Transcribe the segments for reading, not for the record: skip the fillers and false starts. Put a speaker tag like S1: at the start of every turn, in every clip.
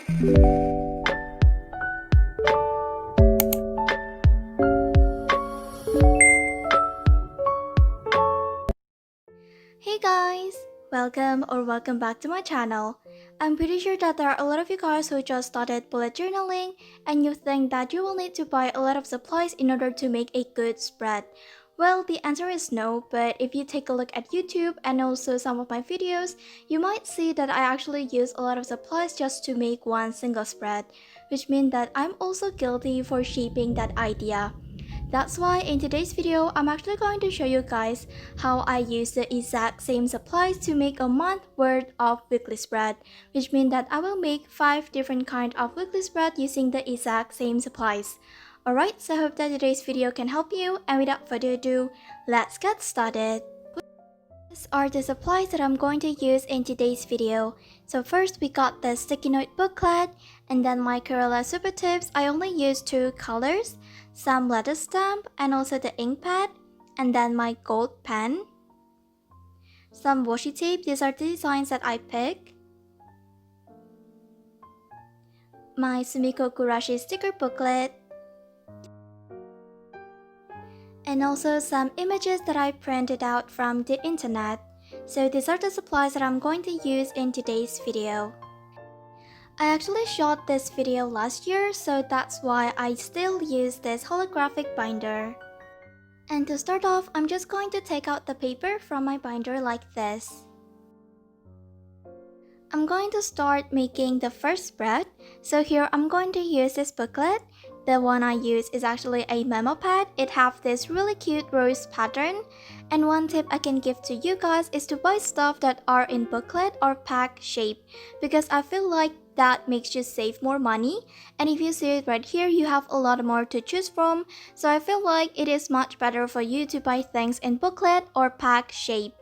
S1: Hey guys! Welcome back to my channel. I'm pretty sure that there are a lot of you guys who just started bullet journaling and you think that you will need to buy a lot of supplies in order to make a good spread. Well, the answer is no, but if you take a look at YouTube and also some of my videos, you might see that I actually use a lot of supplies just to make one single spread, which means that I'm also guilty for shaping that idea. That's why in today's video, I'm actually going to show you guys how I use the exact same supplies to make a month worth of weekly spread, which means that I will make 5 different kind of weekly spread using the exact same supplies. Alright, so I hope that today's video can help you, and without further ado, let's get started. These are the supplies that I'm going to use in today's video. So first we got the sticky note booklet, and then my Crayola Super Tips. I only use 2 colors, some letter stamp, and also the ink pad, and then my gold pen, some washi tape. These are the designs that I pick, my Sumiko Gurashi sticker booklet, and also some images that I printed out from the internet. So these are the supplies that I'm going to use in today's video. I actually shot this video last year, so that's why I still use this holographic binder. And to start off, I'm just going to take out the paper from my binder like this. I'm going to start making the first spread. So here I'm going to use this booklet. The one I use is actually a memo pad. It has this really cute rose pattern. And one tip I can give to you guys is to buy stuff that are in booklet or pack shape, because I feel like that makes you save more money. And if you see it right here, you have a lot more to choose from. So I feel like it is much better for you to buy things in booklet or pack shape.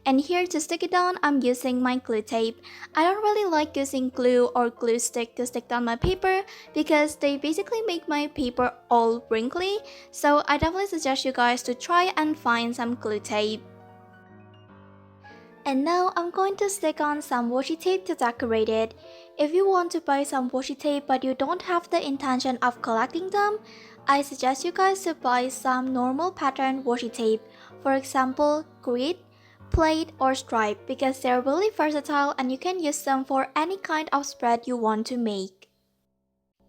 S1: And here to stick it down, I'm using my glue tape. I don't really like using glue or glue stick to stick down my paper because they basically make my paper all wrinkly. So I definitely suggest you guys to try and find some glue tape. And now I'm going to stick on some washi tape to decorate it. If you want to buy some washi tape but you don't have the intention of collecting them, I suggest you guys to buy some normal pattern washi tape. For example, grid, plate, or stripe, because they're really versatile and you can use them for any kind of spread you want to make.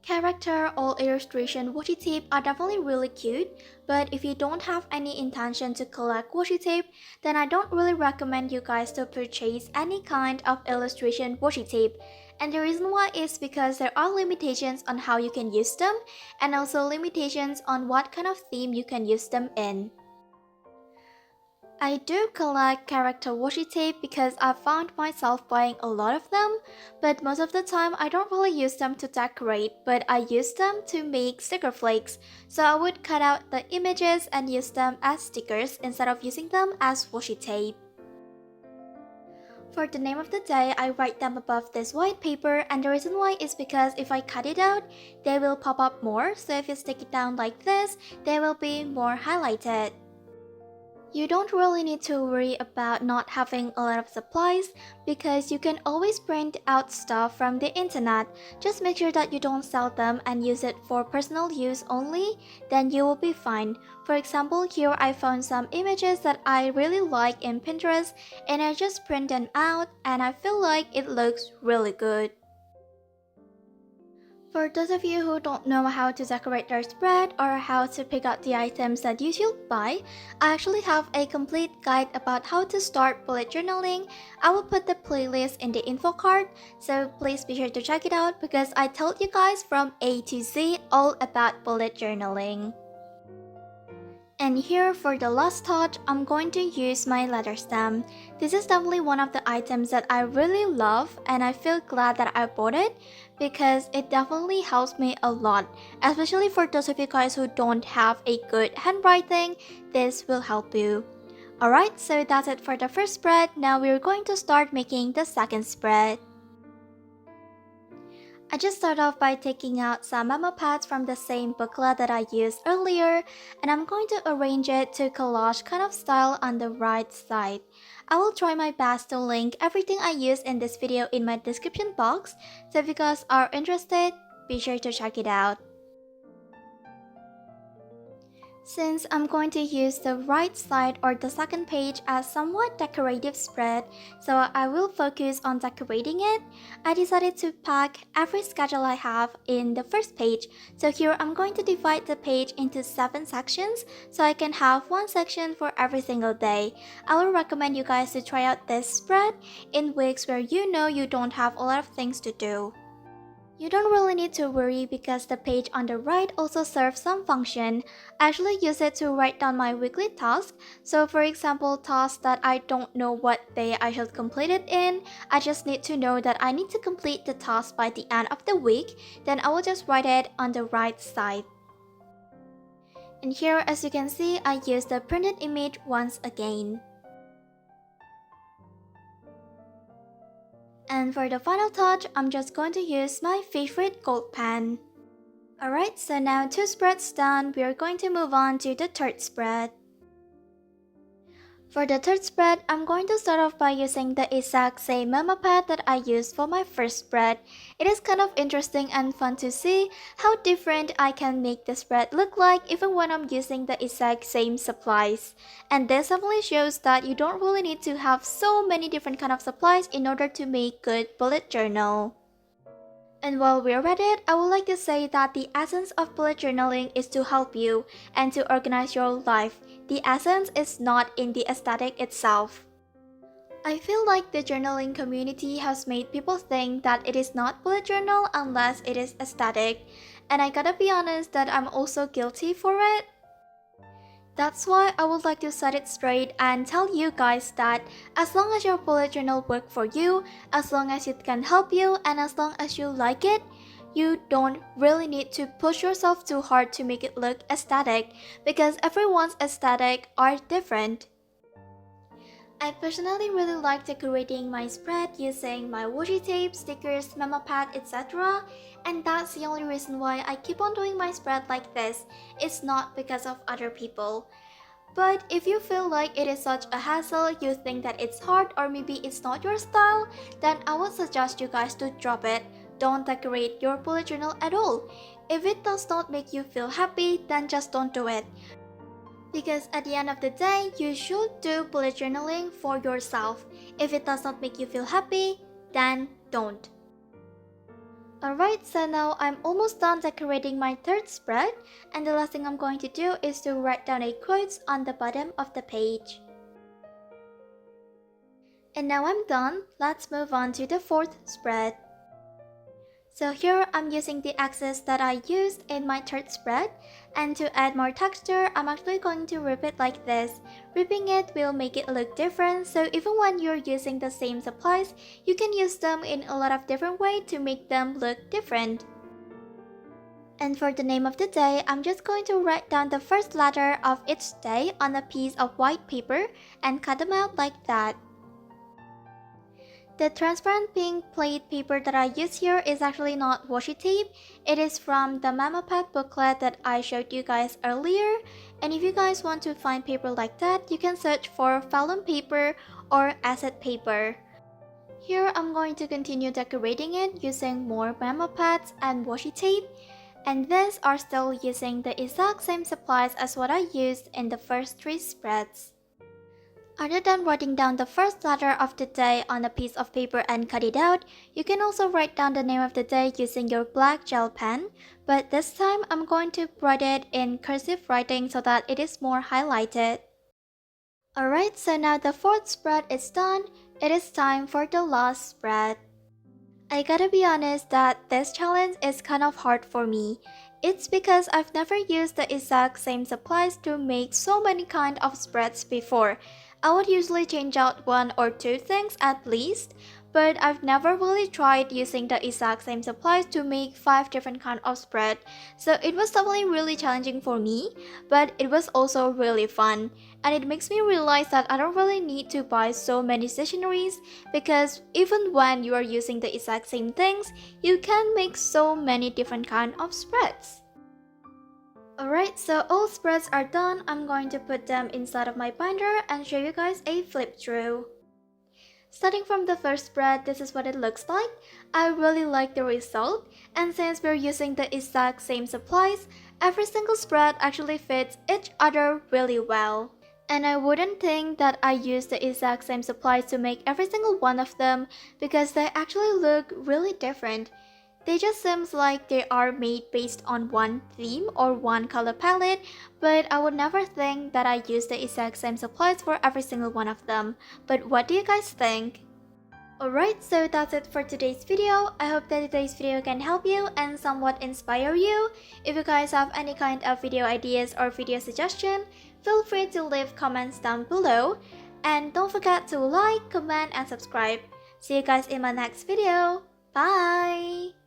S1: Character or illustration washi tape are definitely really cute, but if you don't have any intention to collect washi tape, then I don't really recommend you guys to purchase any kind of illustration washi tape. And the reason why is because there are limitations on how you can use them, and also limitations on what kind of theme you can use them in. I do collect character washi tape because I found myself buying a lot of them, but most of the time I don't really use them to decorate, but I use them to make sticker flakes. So I would cut out the images and use them as stickers instead of using them as washi tape. For the name of the day, I write them above this white paper, and the reason why is because if I cut it out, they will pop up more, so if you stick it down like this, they will be more highlighted. You don't really need to worry about not having a lot of supplies because you can always print out stuff from the internet. Just make sure that you don't sell them and use it for personal use only, then you will be fine. For example, here I found some images that I really like in Pinterest and I just print them out and I feel like it looks really good. For those of you who don't know how to decorate their spread or how to pick out the items that you should buy, I actually have a complete guide about how to start bullet journaling. I will put the playlist in the info card, so please be sure to check it out because I told you guys from A to Z all about bullet journaling. And here for the last touch, I'm going to use my letter stamp. This is definitely one of the items that I really love and I feel glad that I bought it because it definitely helps me a lot. Especially for those of you guys who don't have a good handwriting, this will help you. Alright, so that's it for the first spread. Now we're going to start making the second spread. I just start off by taking out some memo pads from the same booklet that I used earlier, and I'm going to arrange it to collage kind of style on the right side. I will try my best to link everything I use in this video in my description box, so if you guys are interested, be sure to check it out. Since I'm going to use the right side or the second page as somewhat decorative spread, so I will focus on decorating it, I decided to pack every schedule I have in the first page. So here I'm going to divide the page into 7 sections so I can have one section for every single day. I will recommend you guys to try out this spread in weeks where you know you don't have a lot of things to do. You don't really need to worry because the page on the right also serves some function. I actually use it to write down my weekly tasks. So for example, tasks that I don't know what day I should complete it in, I just need to know that I need to complete the task by the end of the week, then I will just write it on the right side. And here, as you can see, I use the printed image once again. And for the final touch, I'm just going to use my favorite gold pen. Alright, so now 2 spreads done, we are going to move on to the third spread. For the third spread, I'm going to start off by using the exact same memo pad that I used for my first spread. It is kind of interesting and fun to see how different I can make the spread look like even when I'm using the exact same supplies. And this definitely shows that you don't really need to have so many different kind of supplies in order to make good bullet journal. And while we're at it, I would like to say that the essence of bullet journaling is to help you and to organize your life. The essence is not in the aesthetic itself. I feel like the journaling community has made people think that it is not bullet journal unless it is aesthetic. And I gotta be honest that I'm also guilty for it. That's why I would like to set it straight and tell you guys that as long as your bullet journal works for you, as long as it can help you, and as long as you like it, you don't really need to push yourself too hard to make it look aesthetic because everyone's aesthetic are different. I personally really like decorating my spread using my washi tape, stickers, memo pad, etc. And that's the only reason why I keep on doing my spread like this. It's not because of other people. But if you feel like it is such a hassle, you think that it's hard or maybe it's not your style, then I would suggest you guys to drop it. Don't decorate your bullet journal at all. If it does not make you feel happy, then just don't do it. Because at the end of the day, you should do bullet journaling for yourself. If it does not make you feel happy, then don't. Alright, so now I'm almost done decorating my third spread, and the last thing I'm going to do is to write down a quote on the bottom of the page. And now I'm done, let's move on to the fourth spread. So here I'm using the axis that I used in my third spread, and to add more texture, I'm actually going to rip it like this. Ripping it will make it look different, so even when you're using the same supplies, you can use them in a lot of different ways to make them look different. And for the name of the day, I'm just going to write down the first letter of each day on a piece of white paper and cut them out like that. The transparent pink plate paper that I use here is actually not washi tape. It is from the Memo Pad booklet that I showed you guys earlier. And if you guys want to find paper like that, you can search for vellum paper or acid paper. Here I'm going to continue decorating it using more memo pads and washi tape. And these are still using the exact same supplies as what I used in the first 3 spreads. Other than writing down the first letter of the day on a piece of paper and cut it out, you can also write down the name of the day using your black gel pen, but this time I'm going to write it in cursive writing so that it is more highlighted. Alright, so now the fourth spread is done, it is time for the last spread. I gotta be honest that this challenge is kind of hard for me. It's because I've never used the exact same supplies to make so many kind of spreads before. I would usually change out 1 or 2 things at least, but I've never really tried using the exact same supplies to make 5 different kinds of spread. So it was definitely really challenging for me, but it was also really fun. And it makes me realize that I don't really need to buy so many stationeries, because even when you are using the exact same things, you can make so many different kinds of spreads. Alright, so all spreads are done. I'm going to put them inside of my binder and show you guys a flip through. Starting from the first spread, this is what it looks like. I really like the result, and since we're using the exact same supplies, every single spread actually fits each other really well. And I wouldn't think that I used the exact same supplies to make every single one of them, because they actually look really different. They just seems like they are made based on one theme or one color palette, but I would never think that I use the exact same supplies for every single one of them. But what do you guys think? Alright, so that's it for today's video. I hope that today's video can help you and somewhat inspire you. If you guys have any kind of video ideas or video suggestion, feel free to leave comments down below. And don't forget to like, comment, and subscribe. See you guys in my next video. Bye!